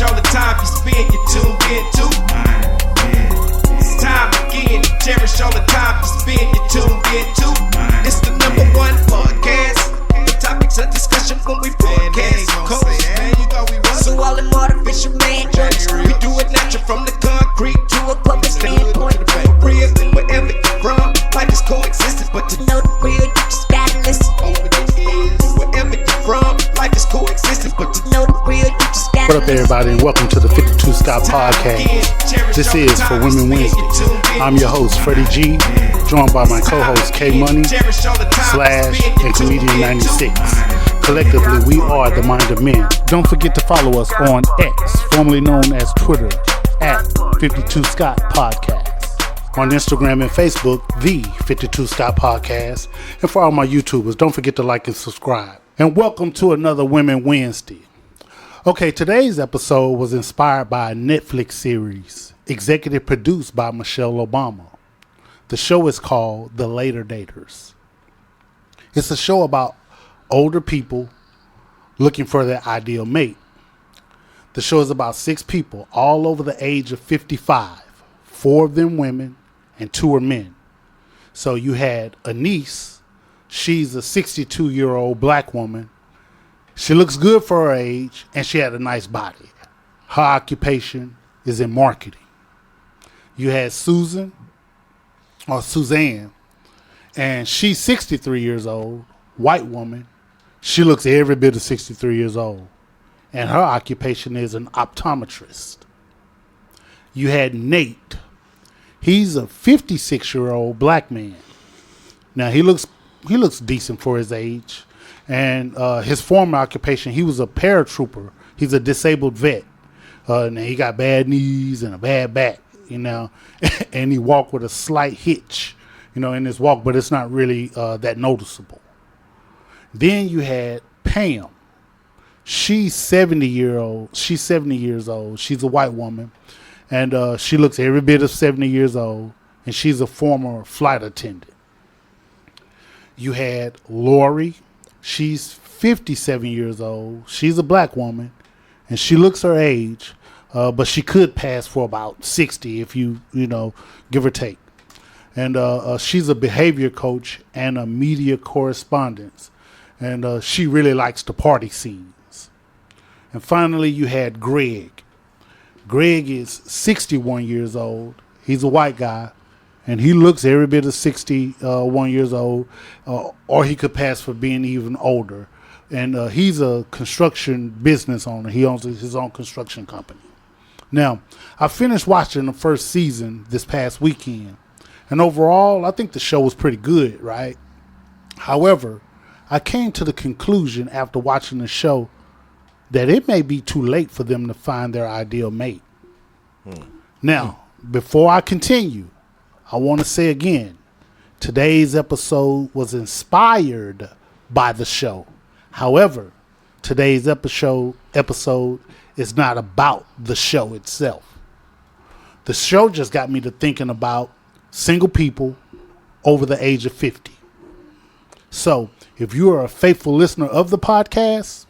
Cherish all the time you spend, you tuned in to. It's time again. Cherish all the time you spend, you tuned in to. It's the number one podcast. The topics of discussion when we broadcast. So all them artificial man jokes, we do it natural from the concrete to a public standpoint. Real, wherever you're from, life is coexisting, but to know the real, you just gotta listen. Wherever you're from, life is coexisting, but to know the real, you just gotta listen. What up, everybody, and welcome to the 52 Scott Podcast. This is For Women Wednesday. I'm your host, Freddie G, joined by my co-host, K Money, Slash, and Comedian 96. Collectively, we are the Mind of Men. Don't forget to follow us on X, formerly known as Twitter, at 52 Scott Podcast. On Instagram and Facebook, the 52 Scott Podcast. And for all my YouTubers, don't forget to like and subscribe. And welcome to another Women Wednesday. Okay, today's episode was inspired by a Netflix series, executive produced by Michelle Obama. The show is called The Later Daters. It's a show about older people looking for their ideal mate. The show is about 6 people, all over the age of 55. 4 of them women and 2 are men. So you had a niece. She's a 62-year-old black woman. She looks good for her age, and she had a nice body. Her occupation is in marketing. You had Suzanne, and she's 63 years old, white woman. She looks every bit of 63 years old, and her occupation is an optometrist. You had Nate. He's a 56-year-old black man. Now, he looks decent for his age, and his former occupation, he was a paratrooper. He's a disabled vet, and he got bad knees and a bad back, and he walked with a slight hitch, in his walk, but it's not really that noticeable. Then you had Pam. She's 70 years old. She's a white woman, and she looks every bit of 70 years old, and she's a former flight attendant. You had Lori. She's 57 years old. She's a black woman, and she looks her age, but she could pass for about 60 if you give or take. And she's a behavior coach and a media correspondent. And she really likes the party scenes. And finally, you had Greg. Greg is 61 years old. He's a white guy. And he looks every bit of 61 years old. Or he could pass for being even older. And he's a construction business owner. He owns his own construction company. Now, I finished watching the first season this past weekend. And overall, I think the show was pretty good, right? However, I came to the conclusion after watching the show that it may be too late for them to find their ideal mate. Now, before I continue, I want to say again, today's episode was inspired by the show. However, today's episode is not about the show itself. The show just got me to thinking about single people over the age of 50. So, if you are a faithful listener of the podcast,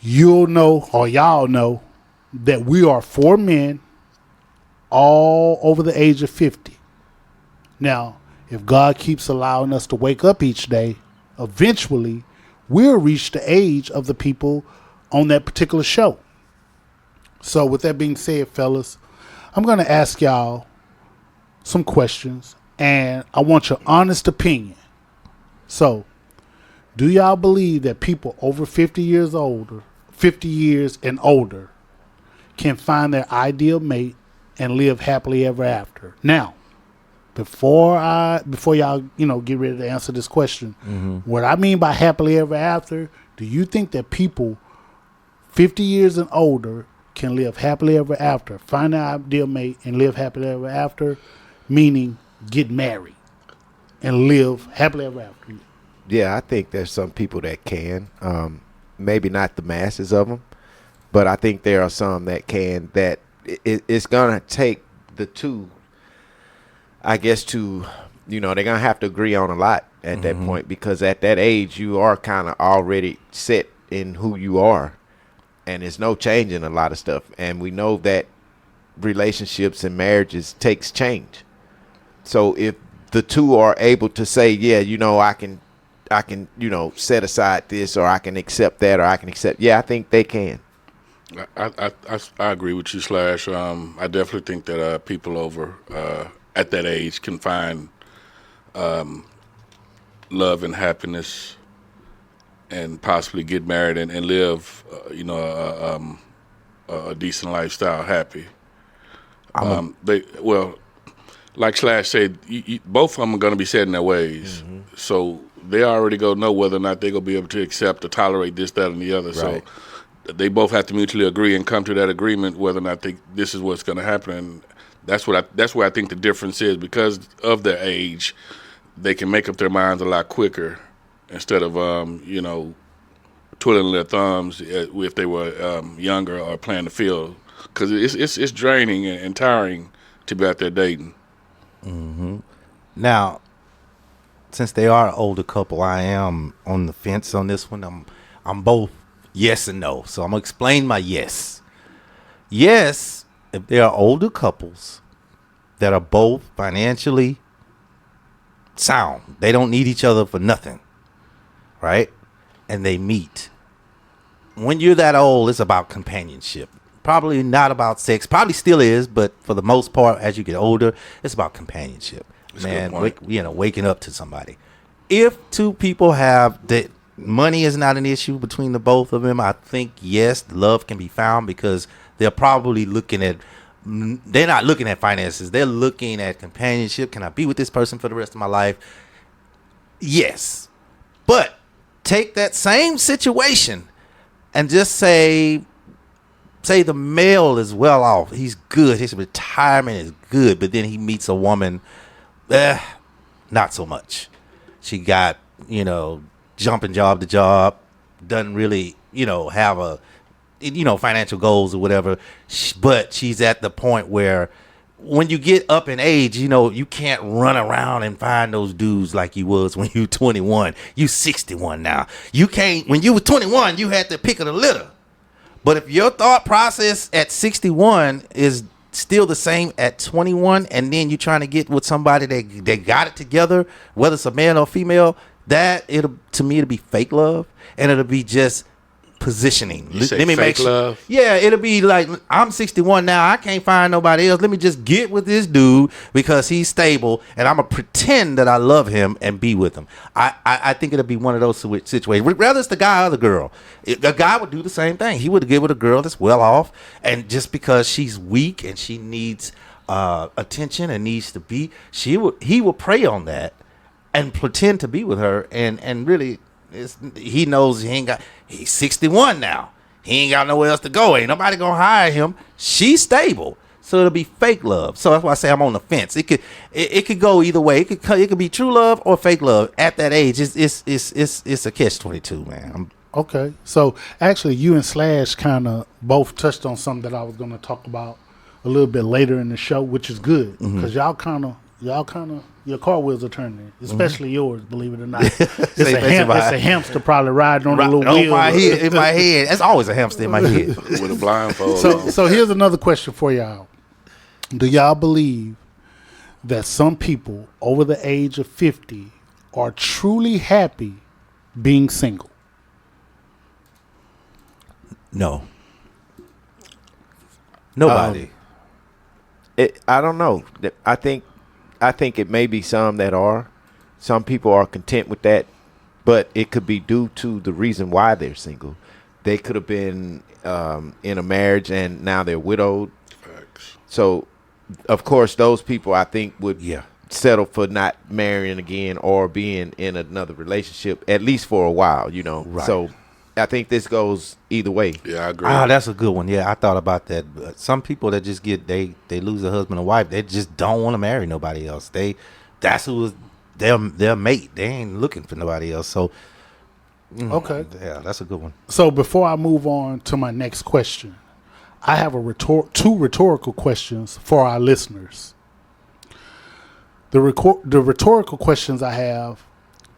y'all know that we are 4 men all over the age of 50. Now, if God keeps allowing us to wake up each day, eventually we'll reach the age of the people on that particular show. So with that being said, fellas, I'm going to ask y'all some questions, and I want your honest opinion. So, do y'all believe that people over 50 years and older can find their ideal mate and live happily ever after? Now, before y'all, get ready to answer this question, what I mean by happily ever after, do you think that people 50 years and older can live happily ever after, find their ideal mate and live happily ever after, meaning get married and live happily ever after? Yeah, I think there's some people that can. Maybe not the masses of them, but I think there are some that can. That it's going to take the two, I guess, to, they're going to have to agree on a lot at that point, because at that age, you are kind of already set in who you are. and there's no change in a lot of stuff. And we know that relationships and marriages takes change. So if the two are able to say, yeah, I can, set aside this, or I can accept that, or I can accept, I think they can. I agree with you, Slash. I definitely think that people over at that age can find love and happiness, and possibly get married and live, a decent lifestyle, happy. Like Slash said, both of them are going to be set in their ways. Mm-hmm. So they already know whether or not they're going to be able to accept or tolerate this, that, and the other. Right. So they both have to mutually agree and come to that agreement whether or not this is what's going to happen. And that's where I think the difference is. Because of their age, they can make up their minds a lot quicker instead of, twiddling their thumbs if they were younger or playing the field. Because it's draining and tiring to be out there dating. Mm-hmm. Now, since they are an older couple, I am on the fence on this one. I'm both yes and no. So I'm gonna explain my yes. Yes, if they are older couples that are both financially sound, they don't need each other for nothing, right? And they meet. When you're that old, it's about companionship. Probably not about sex. Probably still is, but for the most part, as you get older, it's about companionship. Man, waking up to somebody. If two people have that, money is not an issue between the both of them, I think, yes, love can be found, because they're probably they're not looking at finances. They're looking at companionship. Can I be with this person for the rest of my life? Yes. But take that same situation and just say the male is well off. He's good. His retirement is good. But then he meets a woman, not so much. She got, jumping job to job, doesn't really, have a, financial goals or whatever. But she's at the point where when you get up in age, you can't run around and find those dudes like you was when you were 21. You 61 now. You can't. When you were 21, you had the pick of the litter. But if your thought process at 61 is still the same at 21, and then you're trying to get with somebody that got it together, whether it's a man or female, to me it'll be fake love, and it'll be just positioning. You say fake love? Yeah, it'll be like, I'm 61 now, I can't find nobody else. Let me just get with this dude because he's stable, and I'm gonna pretend that I love him and be with him. I think it'll be one of those situations. Whether it's the guy or the girl, a guy would do the same thing. He would get with a girl that's well off, and just because she's weak and she needs attention and needs to be, he will prey on that and pretend to be with her, and really, he knows he's 61 now. He ain't got nowhere else to go. Ain't nobody gonna hire him. She's stable, so it'll be fake love. So that's why I say I'm on the fence. It could go either way. It could be true love or fake love. At that age, it's a catch-22, man. Okay, so actually, you and Slash kind of both touched on something that I was going to talk about a little bit later in the show, which is good because y'all kind of your car wheels are turning, especially yours. Believe it or not, it's a hamster probably riding on a little wheel in my head. That's always a hamster in my head with a blindfold. So here's another question for y'all: do y'all believe that some people over the age of 50 are truly happy being single? No. Nobody. I don't know. I think it may be some that are. Some people are content with that, but it could be due to the reason why they're single. They could have been in a marriage and now they're widowed. Facts. So, of course, those people I think would settle for not marrying again or being in another relationship, at least for a while, Right. So I think this goes either way. Yeah, I agree. That's a good one. Yeah, I thought about that. But some people that just they lose a husband or wife, they just don't want to marry nobody else. That's who is their mate. They ain't looking for nobody else. So okay, yeah, that's a good one. So before I move on to my next question, I have two rhetorical questions for our listeners. The rhetorical questions I have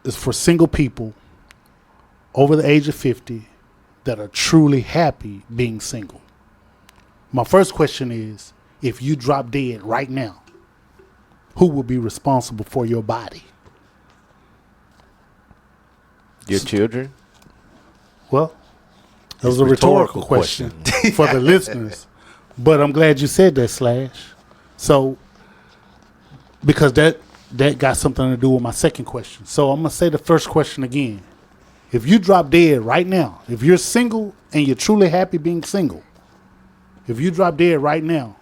is for single people over the age of 50 that are truly happy being single. My first question is, if you drop dead right now, who will be responsible for your body? Your children? Well, that was a rhetorical question for the listeners. But I'm glad you said that, Slash. So, because that got something to do with my second question. So I'm going to say the first question again. If you drop dead right now, if you're single and you're truly happy being single, if you drop dead right now,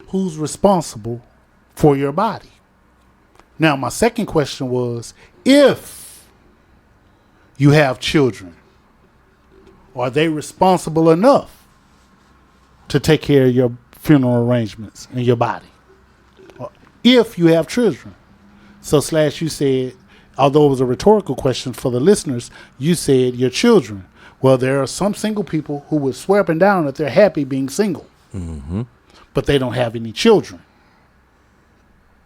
who's responsible for your body? Now, my second question was, if you have children, are they responsible enough to take care of your funeral arrangements and your body? If you have children. So, Slash, you said, although it was a rhetorical question for the listeners, you said your children. Well, there are some single people who would swear up and down that they're happy being single. Mm-hmm. But they don't have any children.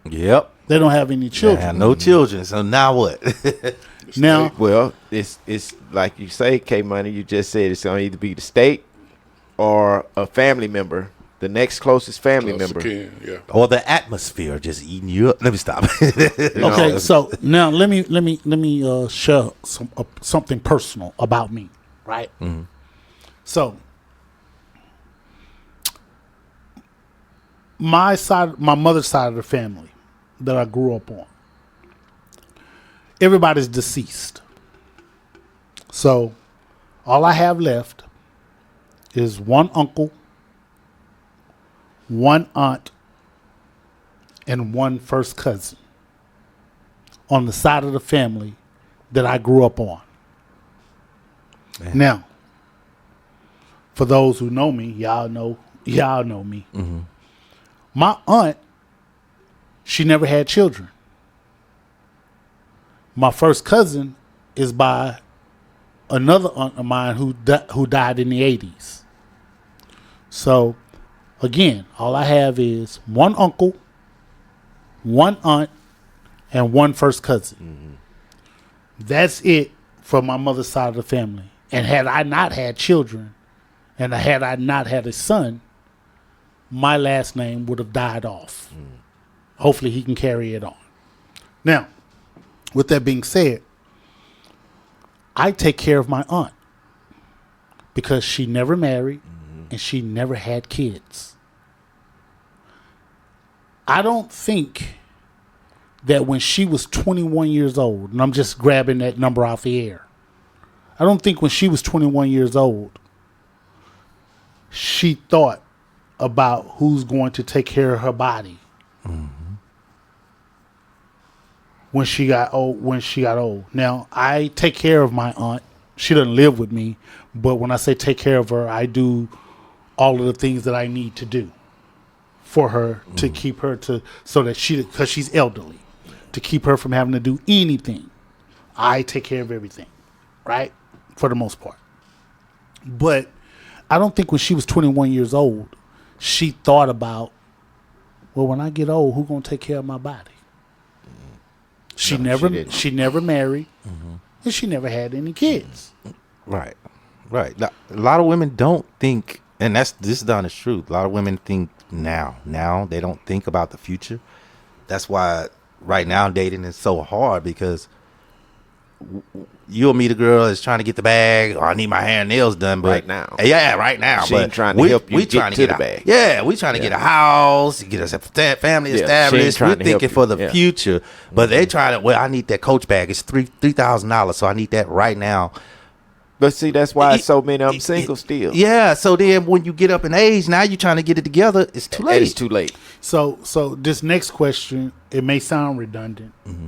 Yep. They don't have any children. They have no children. So now what? Now, Well, it's like you say, K-Money, you just said it's going to either be the state or a family member, the next closest family member. Yeah. Or the atmosphere just eating you up. Let me stop. okay, so now let me share something personal about me, right? Mm-hmm. So my mother's side of the family that I grew up on, everybody's deceased. So all I have left is one uncle, one aunt, and one first cousin on the side of the family that I grew up on. Man. Now, for those who know me, y'all know me. Mm-hmm. My aunt, she never had children. My first cousin is by another aunt of mine who died in the 80s. So, again, all I have is one uncle, one aunt, and one first cousin. Mm-hmm. That's it for my mother's side of the family. And had I not had children, and had I not had a son, my last name would have died off. Mm. Hopefully he can carry it on. Now, with that being said, I take care of my aunt because she never married and she never had kids. I don't think that when she was 21 years old, and I'm just grabbing that number off the air, I don't think when she was 21 years old, she thought about who's going to take care of her body. Mm-hmm. When she got old. Now, I take care of my aunt. She doesn't live with me, but when I say take care of her, I do all of the things that I need to do for her to keep her because she's elderly, to keep her from having to do anything. I take care of everything, right? For the most part. But I don't think when she was 21 years old, she thought about, well, when I get old, who's going to take care of my body? She never married, mm-hmm. and she never had any kids. Right. A lot of women don't think, and this is the honest truth. A lot of women think now. They don't think about the future. That's why right now dating is so hard, because you'll meet a girl that's trying to get the bag, or I need my hair and nails done, but right now. Yeah, right now. She ain't trying to help you get to the bag. Yeah, we trying to get a house, get us a family established. We're thinking for the future, but they trying to. Well, I need that Coach bag. It's $3,000, so I need that right now. But see, that's why so many of them single still. Yeah, so then when you get up in age, now you're trying to get it together. It's too late. It's too late. So this next question, it may sound redundant, mm-hmm.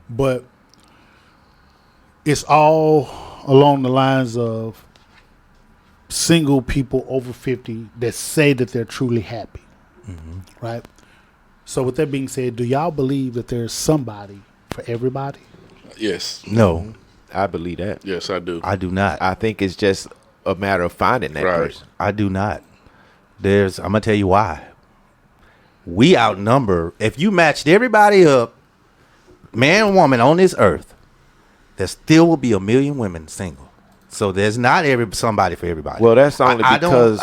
but it's all along the lines of single people over 50 that say that they're truly happy, mm-hmm. right? So with that being said, do y'all believe that there's somebody for everybody? Yes. No. I believe that. Yes, I do. I do not. I think it's just a matter of finding that person. I do not. I'm going to tell you why. We outnumber, if you matched everybody up, man and woman on this earth, there still will be 1 million women single. So there's not somebody for everybody. Well, that's only because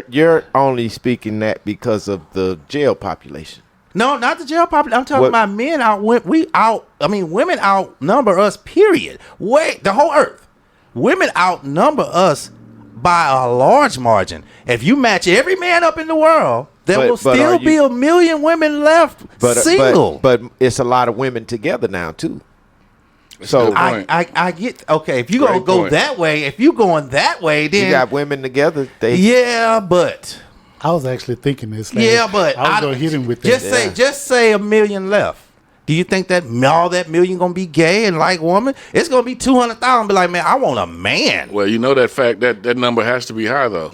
you're only speaking that because of the jail population. No, not the jail population. I'm talking about men out. Women outnumber us. Period. The whole earth. Women outnumber us by a large margin. If you match every man up in the world, there will still be a million women left single. But it's a lot of women together now too. So I get if you gonna go that way. If you going that way, then you got women together. But I was actually thinking this. But I was gonna hit him with that. Just say a million left. Do you think that all that million gonna be gay and like woman? It's gonna be 200,000. Be like, man, I want a man. Well, you know that fact that number has to be high though.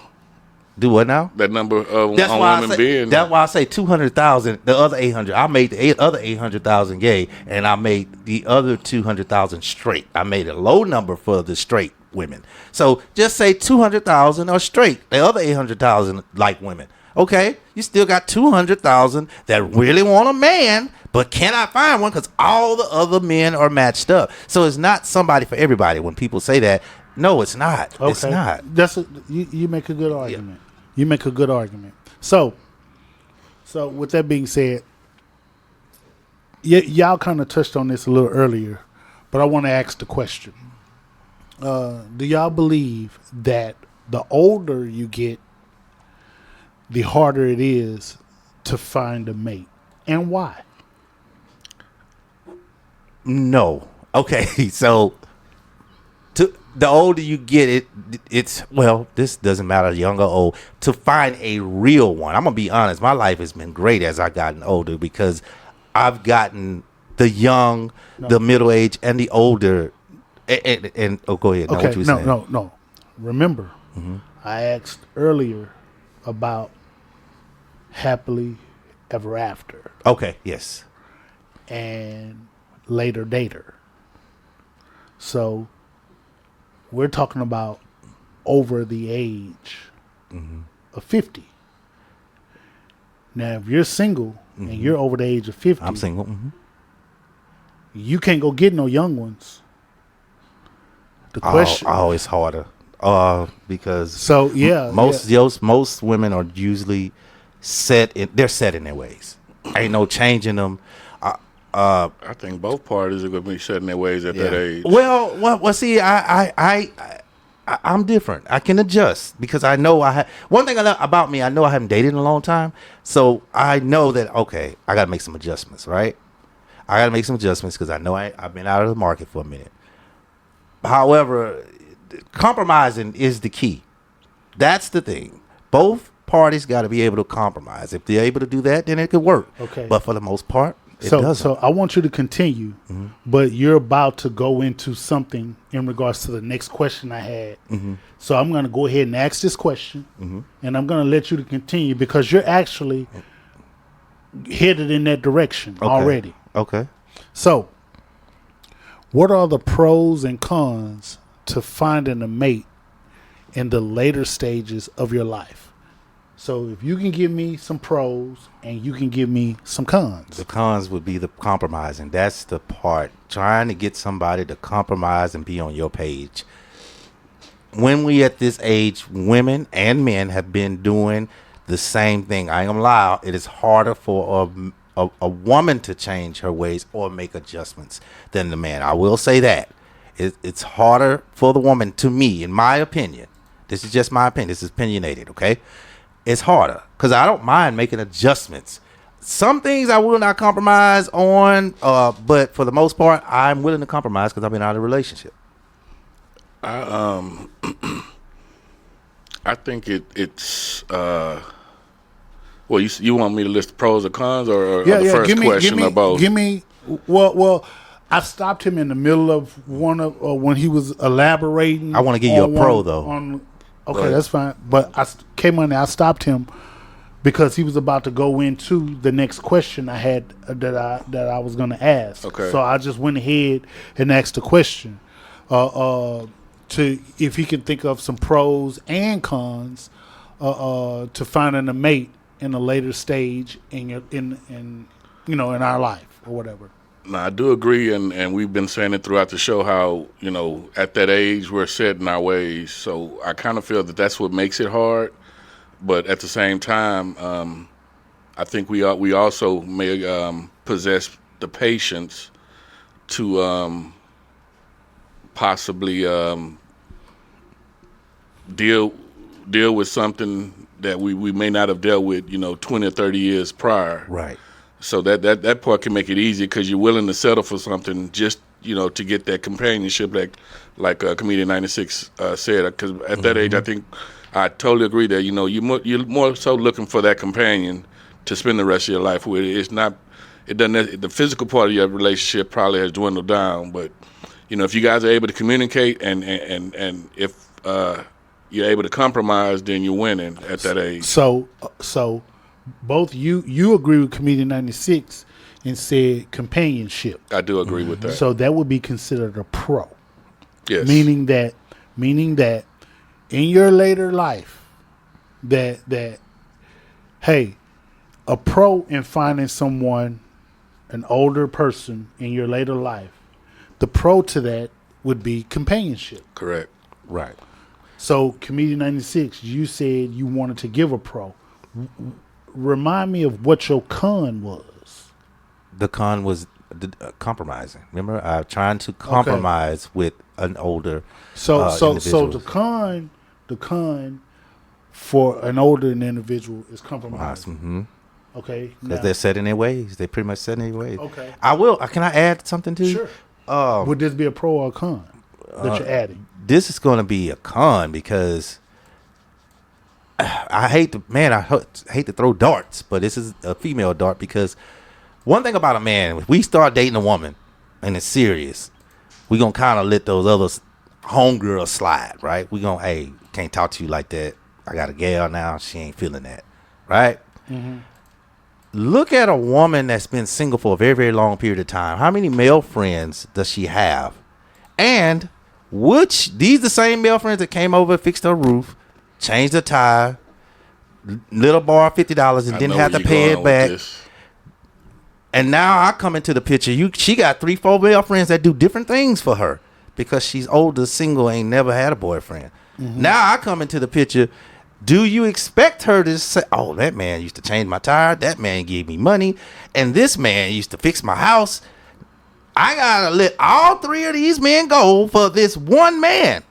Do what now? That number of women being. That's why I say 200,000. The other 800, I made the other 800,000 gay, and I made the other 200,000 straight. I made a low number for the straight women. So just say 200,000 are straight. The other 800,000 like women. Okay, you still got 200,000 that really want a man, but cannot find one because all the other men are matched up. So it's not somebody for everybody. When people say that, no, it's not. Okay. It's not. You make a good argument. Yeah. You make a good argument. So with that being said, y'all kind of touched on this a little earlier, but I want to ask the question. Do y'all believe that the older you get, the harder it is to find a mate? And why? No. Okay, so the older you get, this doesn't matter, young or old, to find a real one. I'm going to be honest. My life has been great as I've gotten older because I've gotten the young, the middle-aged, and the older. And go ahead. Okay, no. Remember, I asked earlier about happily ever after. Okay, yes. And later dater. So we're talking about over the age of 50. Now, if you're single and you're over the age of 50, I'm single. You can't go get no young ones. The question, it's harder. Because most women are usually set in their ways. Ain't no changing them. I think both parties are going to be set in their ways at that age. Well, see, I'm different. I can adjust because I know one thing about me. I know I haven't dated in a long time, so I know that I got to make some adjustments, right? I got to make some adjustments because I know I've been out of the market for a minute. However, compromising is the key. That's the thing. Both parties got to be able to compromise. If they're able to do that, then it could work. Okay. But for the most part, it doesn't. So I want you to continue, but you're about to go into something in regards to the next question I had. So I'm going to go ahead and ask this question, and I'm going to let you to continue because you're actually headed in that direction already. Okay. So what are the pros and cons to finding a mate in the later stages of your life? So if you can give me some pros and you can give me some cons. The cons would be the compromising. That's the part. Trying to get somebody to compromise and be on your page. When we at this age, women and men have been doing the same thing. I ain't gonna lie. It is harder for a woman to change her ways or make adjustments than the man. I will say that. It's harder for the woman, to me, in my opinion. This is just my opinion. This is opinionated, okay? It's harder because I don't mind making adjustments. Some things I will not compromise on, but for the most part, I'm willing to compromise because I've been out of a relationship. I think it's. Well, you want me to list the pros or cons, or the first question or both? Give me. Well, I stopped him in the middle of when he was elaborating. I want to give you a pro though. Okay, that's fine. But I came on there. I stopped him because he was about to go into the next question I had that I was going to ask. Okay. So I just went ahead and asked the question to if he can think of some pros and cons to finding a mate in a later stage in our life or whatever. No, I do agree, and we've been saying it throughout the show how, at that age we're set in our ways. So I kind of feel that that's what makes it hard. But at the same time, I think we also may possess the patience to possibly deal with something that we may not have dealt with, 20 or 30 years prior. Right. So that part can make it easy because you're willing to settle for something just, to get that companionship like Comedian 96 said. Because at that age, I think I totally agree that, you're more so looking for that companion to spend the rest of your life with. The physical part of your relationship probably has dwindled down. But, if you guys are able to communicate and if you're able to compromise, then you're winning at that age. So both you agree with Comedian 96 and said companionship. I do agree with that. So that would be considered a pro. Yes. Meaning that in your later life, that hey, a pro in finding someone, an older person in your later life, the pro to that would be companionship. Correct. Right. So, Comedian 96, you said you wanted to give a pro. Remind me of what your con was. The con was compromising. Remember, trying to compromise with an older So individual. the con for an older individual is compromising. Mm-hmm. Okay. Because they're set in their ways. They pretty much set in their ways. Okay. I will. Can I add something to you? Sure. Would this be a pro or a con that you're adding? This is going to be a con because I hate to throw darts, but this is a female dart because one thing about a man, if we start dating a woman and it's serious, we're going to kind of let those other homegirls slide, right? We're going to, hey, can't talk to you like that. I got a gal now. She ain't feeling that, right? Mm-hmm. Look at a woman that's been single for a very, very long period of time. How many male friends does she have? And these the same male friends that came over, fixed her roof, changed the tire, little borrow $50 and didn't have to pay it back. And now I come into the picture. She got 3-4 male friends that do different things for her because she's older, single, ain't never had a boyfriend. Mm-hmm. Now I come into the picture. Do you expect her to say, oh, that man used to change my tire, that man gave me money, and this man used to fix my house? I gotta let all 3 of these men go for this one man.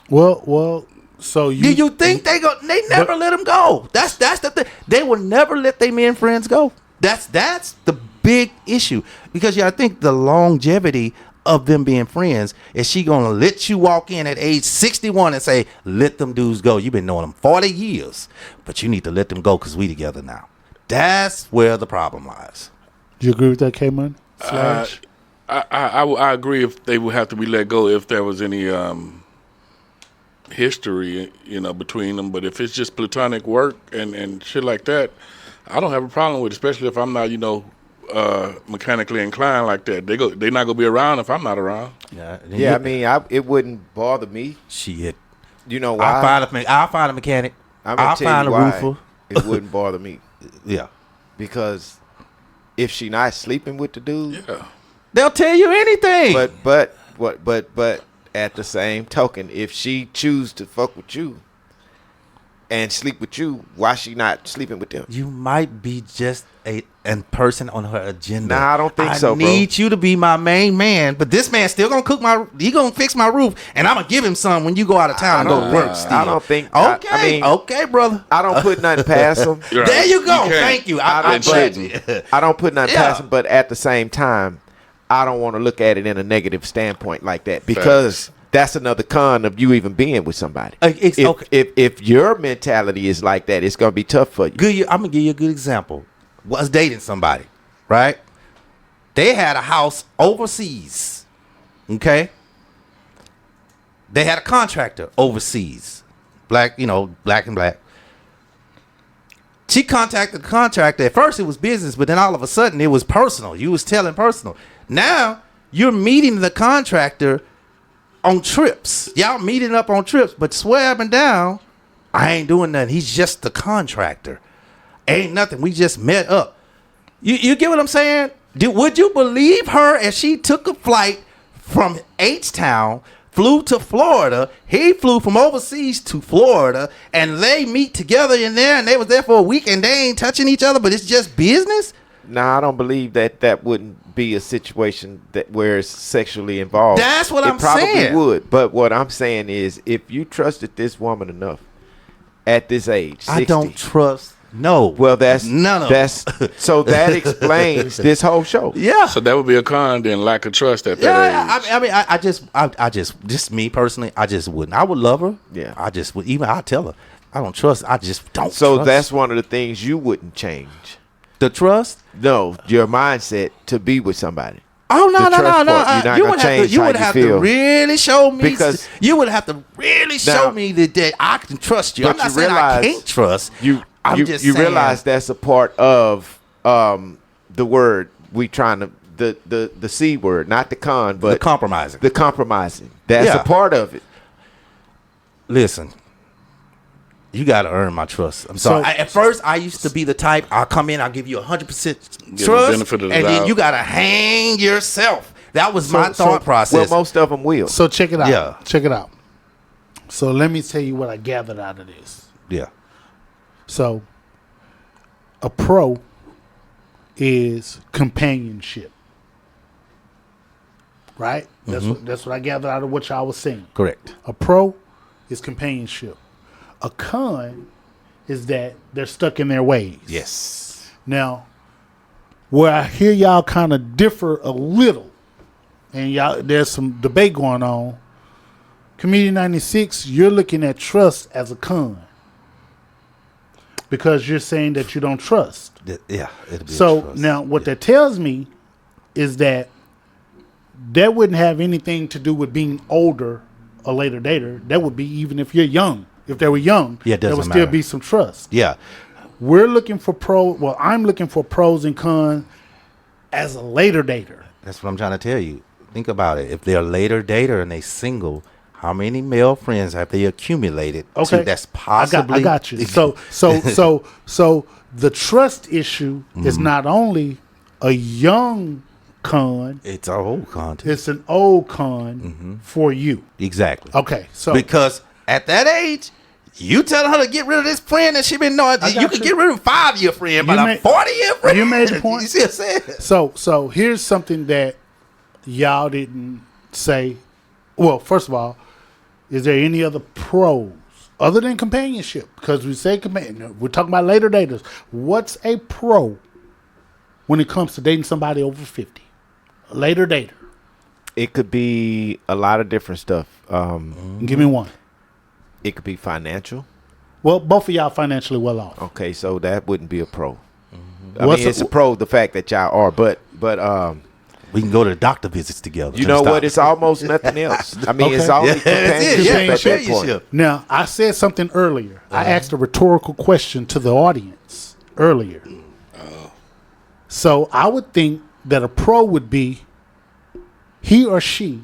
Well. So do you think they never let them go? That's the thing. They will never let their men friends go. That's the big issue because I think the longevity of them being friends is she gonna let you walk in at age 61 and say, let them dudes go. You've been knowing them 40 years, but you need to let them go because we together now. That's where the problem lies. Do you agree with that, K-Man? I agree if they would have to be let go if there was any history, between them. But if it's just platonic work and shit like that, I don't have a problem with it, especially if I'm not, mechanically inclined like that. They're not gonna be around if I'm not around. Yeah. I mean, it wouldn't bother me. Shit. You know why? I'll find a mechanic. I'll find a roofer. It wouldn't bother me. Yeah. Because if she not sleeping with the dude, they'll tell you anything. But at the same token, if she choose to fuck with you and sleep with you, why she not sleeping with them? You might be just a person on her agenda. Nah, I don't think so, bro. I need you to be my main man, but this man still gonna he gonna fix my roof, and I'm gonna give him some when you go out of town and go to work. Still, I don't think. Okay, okay, brother. I don't put nothing past him. Right. There you go. Thank you. I don't put nothing past him, but at the same time, I don't want to look at it in a negative standpoint like that because that's another con of you even being with somebody. If your mentality is like that, it's gonna be tough for you. I'm gonna give you a good example. Was dating somebody, right? They had a house overseas. Okay. They had a contractor overseas, black and black. She contacted the contractor. At first it was business, but then all of a sudden it was personal. You was telling personal. Now you're meeting the contractor on trips. Y'all meeting up on trips, but swear up and down, I ain't doing nothing. He's just the contractor. Ain't nothing. We just met up. You get what I'm saying? Would you believe her if she took a flight from H-Town, flew to Florida, he flew from overseas to Florida, and they meet together in there, and they was there for a week, and they ain't touching each other, but it's just business? Nah, I don't believe that wouldn't be a situation where it's sexually involved. That's what I'm saying. It saying. probably would. But what I'm saying is, if you trusted this woman enough at this age, 60, I don't trust. No. Well, that's none of them. So that explains this whole show. Yeah. So that would be a con, then lack of trust at that age. I mean, I just me personally, I just wouldn't. I would love her. Yeah. I just would. Even I tell her, I don't trust. I just don't. So trust. that's one of the things you wouldn't change. The trust. No, your mindset to be with somebody. Oh no. You're not gonna change You how would you have feel. to really show me. Because you would have to really show me that I can trust you. But I'm not you saying realize I can't trust. I'm just you saying, realize that's a part of the word we trying to the C word, not the con, but the compromising. The compromising. That's Yeah. a part of it. Listen, you got to earn my trust. I'm sorry. At first, I used to be the type, I'll come in, I'll give you 100% the trust, benefit of the and then doubt. you got to hang yourself. That was my thought process. Well, most of them will. So check it out. Yeah. Check it out. So let me tell you what I gathered out of this. Yeah. So a pro is companionship. Right? That's what I gathered out of what y'all was saying. Correct. A pro is companionship. A con is that they're stuck in their ways. Yes. Now, where I hear y'all kind of differ a little, and y'all there's some debate going on. Comedian 96, you're looking at trust as a con because you're saying that you don't trust. Yeah. It'll be So a trust. now what that tells me is that wouldn't have anything to do with being older or later dater. That would be even if you're young. If they were young, Yeah, it there doesn't would still matter. be some trust. Yeah. We're looking for I'm looking for pros and cons as a later dater. That's what I'm trying to tell you. Think about it. If they're a later dater and they single, how many male friends have they accumulated? Okay, That's possibly. I got you. So the trust issue is not only a young con, It's a whole content. it's an old con for you. Exactly. Okay, so Because at that age, you telling her to get rid of this friend that she been knowing. got You could you. get rid of a 5-year friend, but You a made- 40-year friend. you made the point. You see what I'm saying? So here's something that y'all didn't say. Well, first of all, is there any other pros other than companionship? Because we say we're talking about later daters. What's a pro when it comes to dating somebody over 50? A later dater. It could be a lot of different stuff. Give me one. It could be financial. Well, both of y'all financially well off. Okay, so that wouldn't be a pro. What's It's a pro the fact that y'all are, but We can go to doctor visits together. you know what? It's almost nothing else. I mean, it's Okay. only Yeah, companionship yeah, at that point. companionship. Now, I said something earlier. I asked a rhetorical question to the audience earlier. So I would think that a pro would be he or she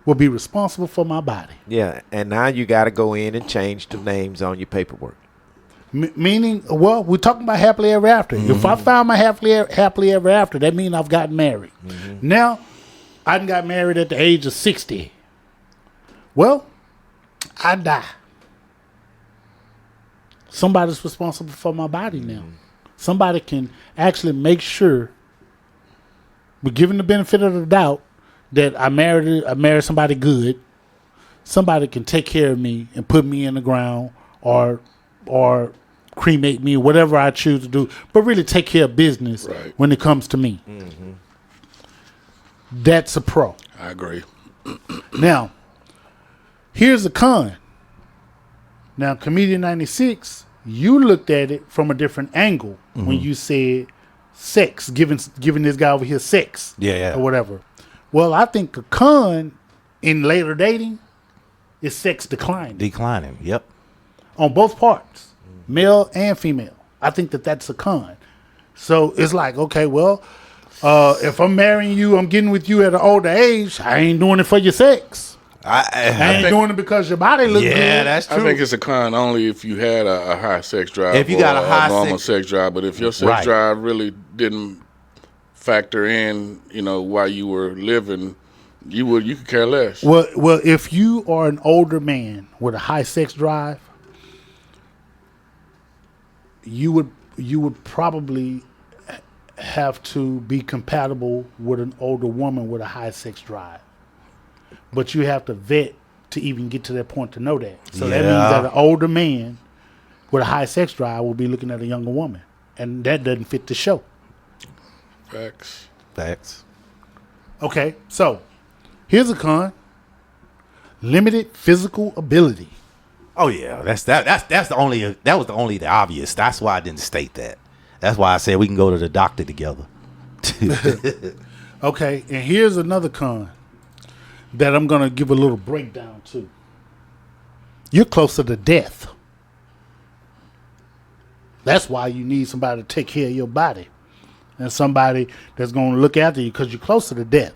will be responsible for my body. Yeah, and now you got to go in and change the names on your paperwork. Meaning, well, we're talking about happily ever after. If I found my happily ever after, that means I've gotten married. Now, I done got married at the age of 60. Well, I die. Somebody's responsible for my body now. Somebody can actually make sure, we're given the benefit of the doubt, that I married somebody good. Somebody can take care of me and put me in the ground or cremate me, whatever I choose to do, but really take care of business when it comes to me. That's a pro. I agree. Now, here's a con. Now, Comedian 96, you looked at it from a different angle when you said sex, giving this guy over here sex, Yeah. or whatever. Well, I think the con in later dating is sex declining Declining. Yep. on both parts, male and female. I think that's a con. So it's like, okay, well, if I'm marrying you, I'm getting with you at an older age. I ain't doing it for your sex. I ain't doing it because your body looks good. Yeah, that's true. I think it's a con only if you had a high sex drive. If you got a high normal sex- sex drive, but if your sex Right. drive really didn't factor in, while you were living, you could care less. Well, if you are an older man with a high sex drive, you would probably have to be compatible with an older woman with a high sex drive. But you have to vet to even get to that point to know that. So that means that an older man with a high sex drive will be looking at a younger woman. And that doesn't fit the show. Facts. Okay, so here's a con. Limited physical ability. Oh yeah, that's the only obvious. That's why I didn't state that. That's why I said we can go to the doctor together. Okay, and here's another con that I'm going to give a little breakdown to. You're closer to death. That's why you need somebody to take care of your body and somebody that's going to look after you because you're closer to death.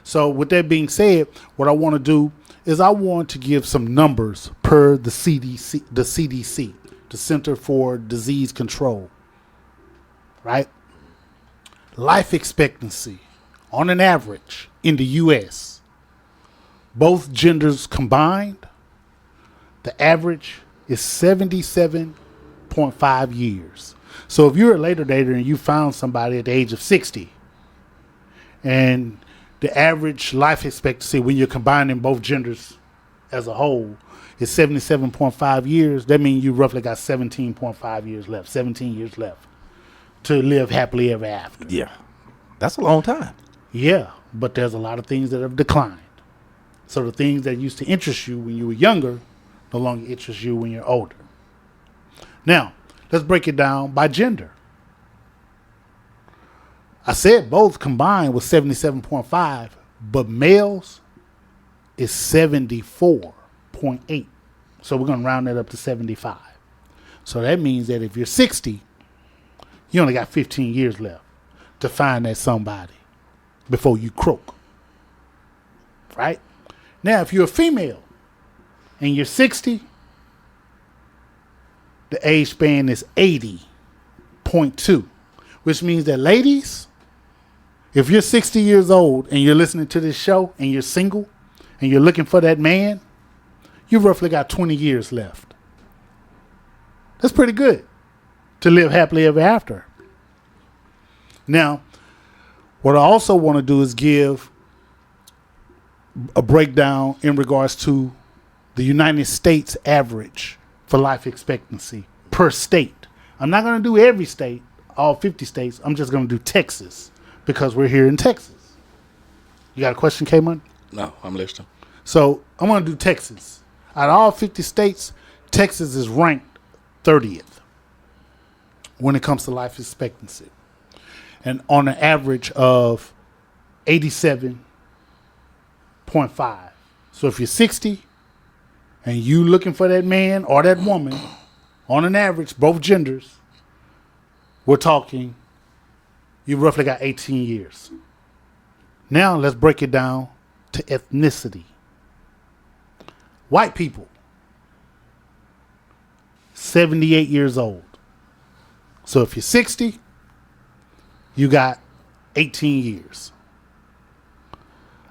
So with that being said, what I want to do is I want to give some numbers per the CDC, the Center for Disease Control, right? Life expectancy on an average in the U.S., both genders combined, the average is 77.5 years. So if you're a later dater and you found somebody at the age of 60, and the average life expectancy when you're combining both genders as a whole is 77.5 years, that means you roughly got 17.5 years left, 17 years left to live happily ever after. Yeah, that's a long time. Yeah, but there's a lot of things that have declined. So the things that used to interest you when you were younger no longer interest you when you're older. Now, let's break it down by gender. I said both combined was 77.5, but males is 74.8. So we're going to round that up to 75. So that means that if you're 60, you only got 15 years left to find that somebody before you croak. Right? Now, if you're a female and you're 60, the age span is 80.2, which means that ladies, if you're 60 years old and you're listening to this show and you're single and you're looking for that man, you roughly got 20 years left. That's pretty good to live happily ever after. Now, what I also want to do is give a breakdown in regards to the United States average for life expectancy per state. I'm not going to do every state, all 50 states. I'm just going to do Texas because we're here in Texas. You got a question, K-Mon? No, I'm listening. So I'm going to do Texas. Out of all 50 states, Texas is ranked 30th when it comes to life expectancy. And on an average of 87.5. So if you're 60 and you looking for that man or that woman, on an average, both genders, we're talking, you roughly got 18 years. Now let's break it down to ethnicity. White people, 78 years old. So if you're 60, you got 18 years.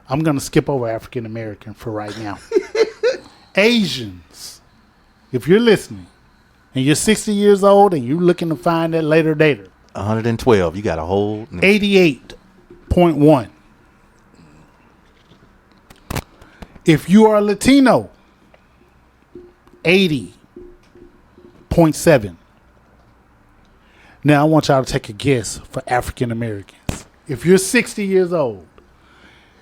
I'm going to skip over African American for right now. Asians, if you're listening and you're 60 years old and you're looking to find that later dater, 112. You got a whole 88.1. If you are Latino, 80.7. Now I want y'all to take a guess for African Americans. If you're 60 years old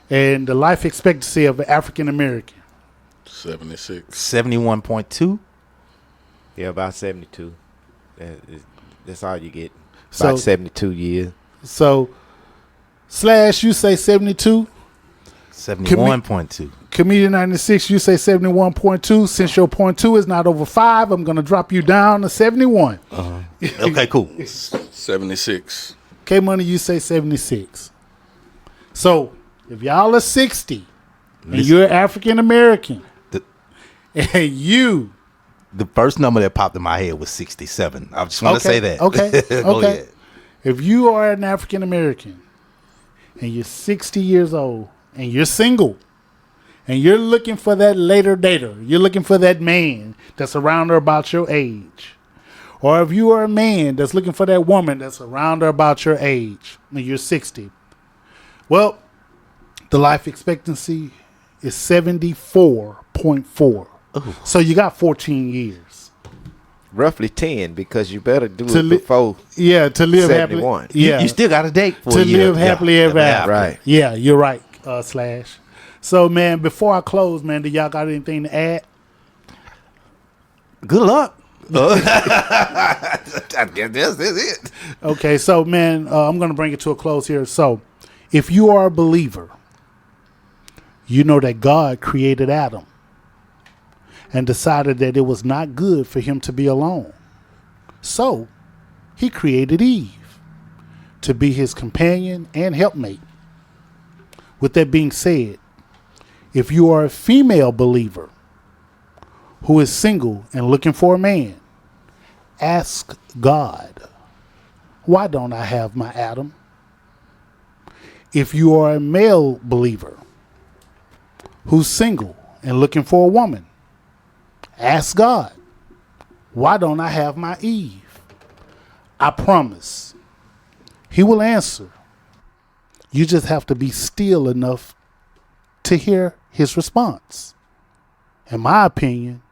and the life expectancy of an African American, 76. 71.2. Yeah, about 72. That's all you get. So- About 72 years. so Slash, you say 72. 71.2. Comedian 96, you say 71.2. Since your point 2 is not over 5, I'm going to drop you down to 71. Okay, cool. 76. K-Money, you say 76. So if y'all are 60 and Listen. you're African American The- and you... The first number that popped in my head was 67. I just want to say that. Okay. Go Okay. ahead. If you are an African American and you're 60 years old and you're single and you're looking for that later dater, you're looking for that man that's around or about your age, or if you are a man that's looking for that woman that's around or about your age and you're 60, well, the life expectancy is 74.4. So you got 14 years. Roughly 10, because you better do To it li- before Yeah, to live 71. happily. Yeah, You still got a date for to a year. live happily ever after. Right. Yeah, you're right, Slash. So, man, before I close, man, do y'all got anything to add? Good luck. I guess that's it. Okay, so, man, I'm going to bring it to a close here. So, if you are a believer, you know that God created Adam and decided that it was not good for him to be alone. So, he created Eve to be his companion and helpmate. With that being said, if you are a female believer who is single and looking for a man, ask God, why don't I have my Adam? If you are a male believer who's single and looking for a woman, ask God, why don't I have my Eve? I promise he will answer. You just have to be still enough to hear his response. In my opinion,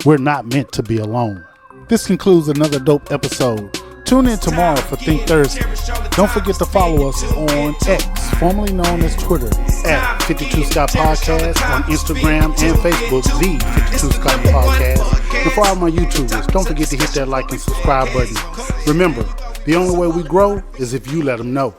we're not meant to be alone. This concludes another dope episode. Tune in tomorrow for Think Thursday. Don't forget to follow us on X, formerly known as Twitter, at 52 Scott Podcast, on Instagram and Facebook, the 52 Scott Podcast. And for all my YouTubers, don't forget to hit that like and subscribe button. Remember, the only way we grow is if you let them know.